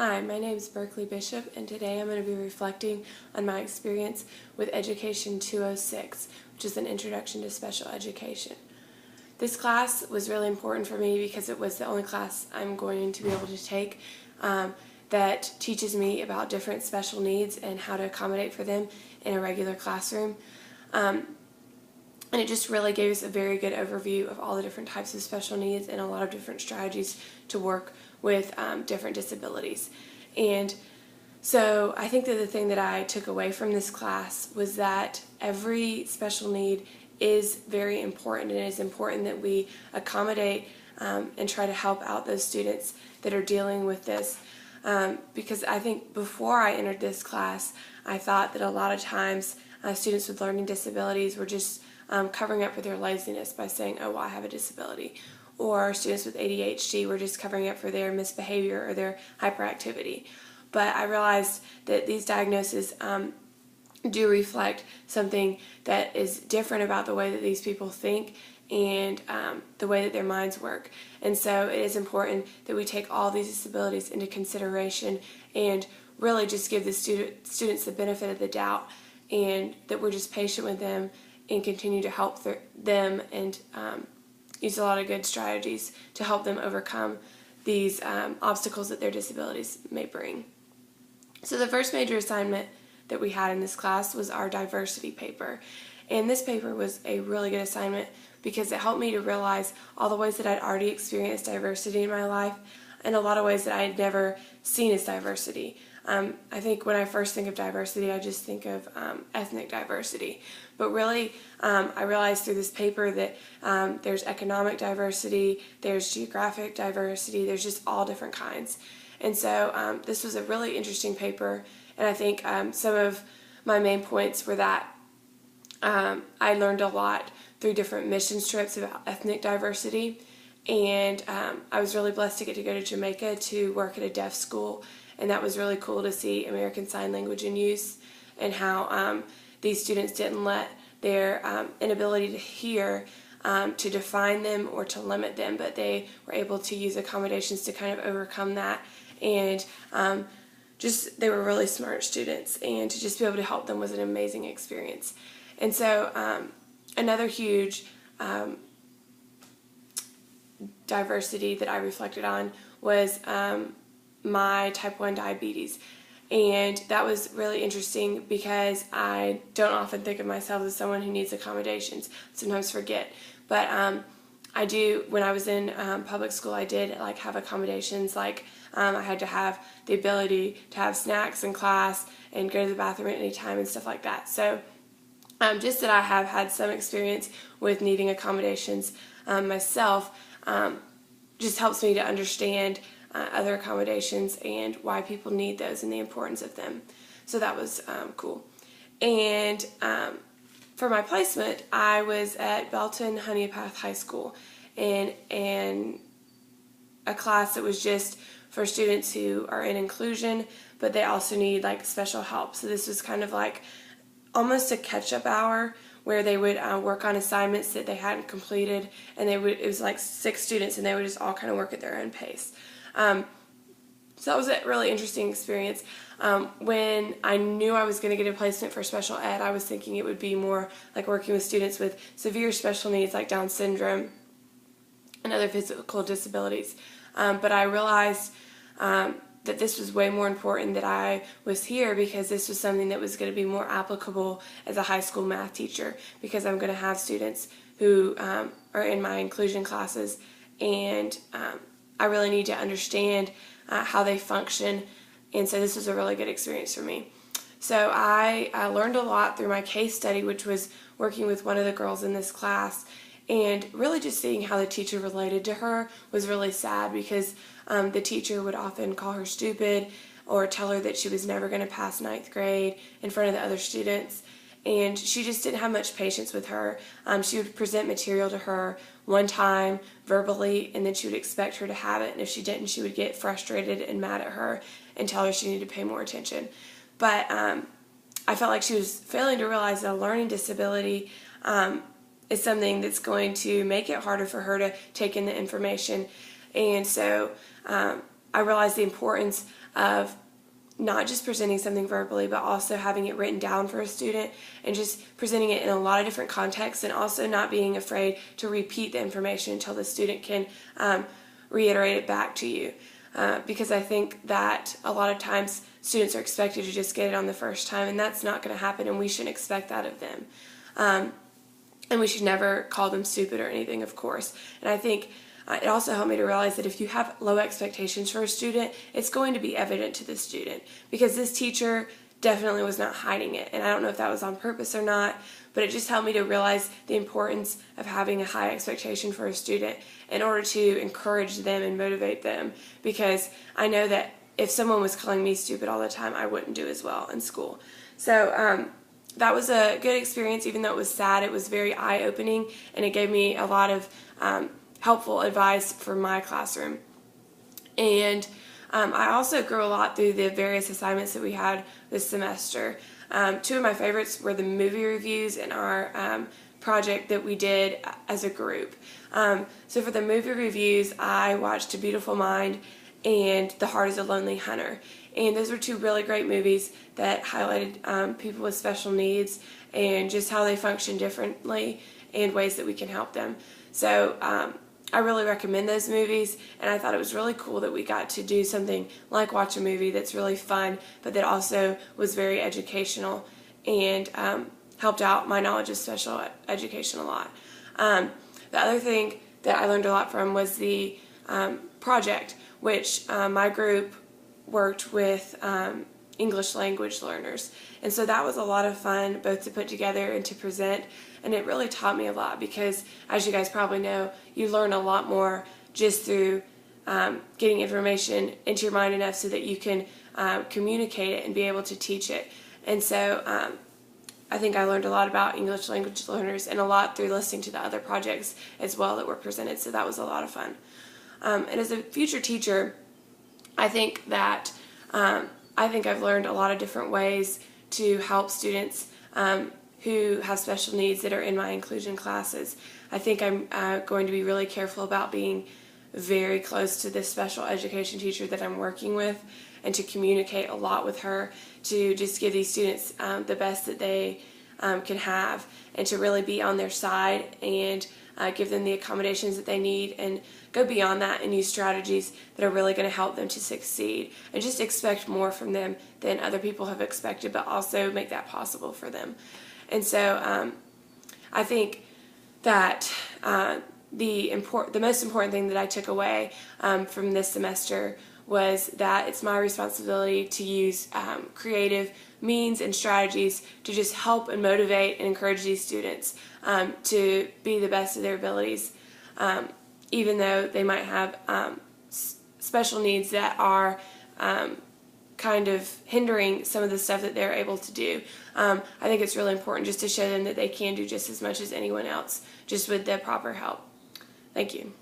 Hi, my name is Berkeley Bishop, and today I'm going to be reflecting on my experience with Education 206, which is an introduction to special education. This class was really important for me because it was the only class I'm going to be able to take that teaches me about different special needs and how to accommodate for them in a regular classroom. And it just really gave us a very good overview of all the different types of special needs and a lot of different strategies to work with different disabilities. And so I think that the thing that I took away from this class was that every special need is very important, and it is important that we accommodate and try to help out those students that are dealing with this. Because I think before I entered this class, I thought that a lot of times students with learning disabilities were just covering up for their laziness by saying, oh, well, I have a disability. Or students with ADHD were just covering up for their misbehavior or their hyperactivity. But I realized that these diagnoses do reflect something that is different about the way that these people think and the way that their minds work. And so it is important that we take all these disabilities into consideration and really just give the students the benefit of the doubt, and that we're just patient with them and continue to help them and use a lot of good strategies to help them overcome these obstacles that their disabilities may bring. So the first major assignment that we had in this class was our diversity paper. And this paper was a really good assignment because it helped me to realize all the ways that I'd already experienced diversity in my life and a lot of ways that I had never seen as diversity. I think when I first think of diversity, I just think of ethnic diversity. But really, I realized through this paper that there's economic diversity, there's geographic diversity, there's just all different kinds. And so this was a really interesting paper, and I think some of my main points were that I learned a lot through different mission trips about ethnic diversity, and I was really blessed to get to go to Jamaica to work at a deaf school, and that was really cool to see American Sign Language in use and how these students didn't let their inability to hear to define them or to limit them, but they were able to use accommodations to kind of overcome that. And they were really smart students, and to just be able to help them was an amazing experience. And so another huge diversity that I reflected on was my type 1 diabetes. And that was really interesting because I don't often think of myself as someone who needs accommodations. Sometimes forget. But I do, when I was in public school, I did have accommodations. I had to have the ability to have snacks in class and go to the bathroom at any time and stuff like that. So just that I have had some experience with needing accommodations myself just helps me to understand other accommodations and why people need those and the importance of them. So that was cool. And for my placement, I was at Belton Honiopath High School in a class that was just for students who are in inclusion, but they also need special help. So this was kind of almost a catch-up hour where they would work on assignments that they hadn't completed, and it was 6 students, and they would just all kind of work at their own pace. So that was a really interesting experience. When I knew I was going to get a placement for special ed, I was thinking it would be more like working with students with severe special needs like Down syndrome and other physical disabilities. But I realized that this was way more important that I was here because this was something that was going to be more applicable as a high school math teacher, because I'm going to have students who are in my inclusion classes, and I really need to understand how they function, and so this was a really good experience for me. So I learned a lot through my case study, which was working with one of the girls in this class, and really just seeing how the teacher related to her was really sad, because the teacher would often call her stupid or tell her that she was never going to pass 9th grade in front of the other students. And she just didn't have much patience with her. She would present material to her one time verbally, and then she would expect her to have it, and if she didn't, she would get frustrated and mad at her and tell her she needed to pay more attention. But I felt like she was failing to realize that a learning disability is something that's going to make it harder for her to take in the information. And so I realized the importance of not just presenting something verbally, but also having it written down for a student and just presenting it in a lot of different contexts, and also not being afraid to repeat the information until the student can reiterate it back to you. Because I think that a lot of times students are expected to just get it on the first time, and that's not going to happen, and we shouldn't expect that of them. And we should never call them stupid or anything, of course. And I think it also helped me to realize that if you have low expectations for a student, it's going to be evident to the student, because this teacher definitely was not hiding it. And I don't know if that was on purpose or not, but it just helped me to realize the importance of having a high expectation for a student in order to encourage them and motivate them, because I know that if someone was calling me stupid all the time, I wouldn't do as well in school. So that was a good experience. Even though it was sad, it was very eye-opening, and it gave me a lot of helpful advice for my classroom. And I also grew a lot through the various assignments that we had this semester. Two of my favorites were the movie reviews and our project that we did as a group. So for the movie reviews, I watched A Beautiful Mind and The Heart is a Lonely Hunter. And those were two really great movies that highlighted people with special needs and just how they function differently and ways that we can help them. So I really recommend those movies, and I thought it was really cool that we got to do something like watch a movie that's really fun, but that also was very educational and helped out my knowledge of special education a lot. The other thing that I learned a lot from was the project, which my group worked with English language learners. And so that was a lot of fun, both to put together and to present. And it really taught me a lot, because, as you guys probably know, you learn a lot more just through getting information into your mind enough so that you can communicate it and be able to teach it. And so I think I learned a lot about English language learners, and a lot through listening to the other projects as well that were presented. So that was a lot of fun. And as a future teacher, I think that I've learned a lot of different ways to help students who have special needs that are in my inclusion classes. I think I'm going to be really careful about being very close to this special education teacher that I'm working with, and to communicate a lot with her, to just give these students the best that they can have, and to really be on their side and give them the accommodations that they need, and go beyond that and use strategies that are really going to help them to succeed, and just expect more from them than other people have expected, but also make that possible for them. And so I think that the most important thing that I took away from this semester was that it's my responsibility to use creative means and strategies to just help and motivate and encourage these students to be the best of their abilities, even though they might have special needs that are kind of hindering some of the stuff that they're able to do. I think it's really important just to show them that they can do just as much as anyone else, just with the proper help. Thank you.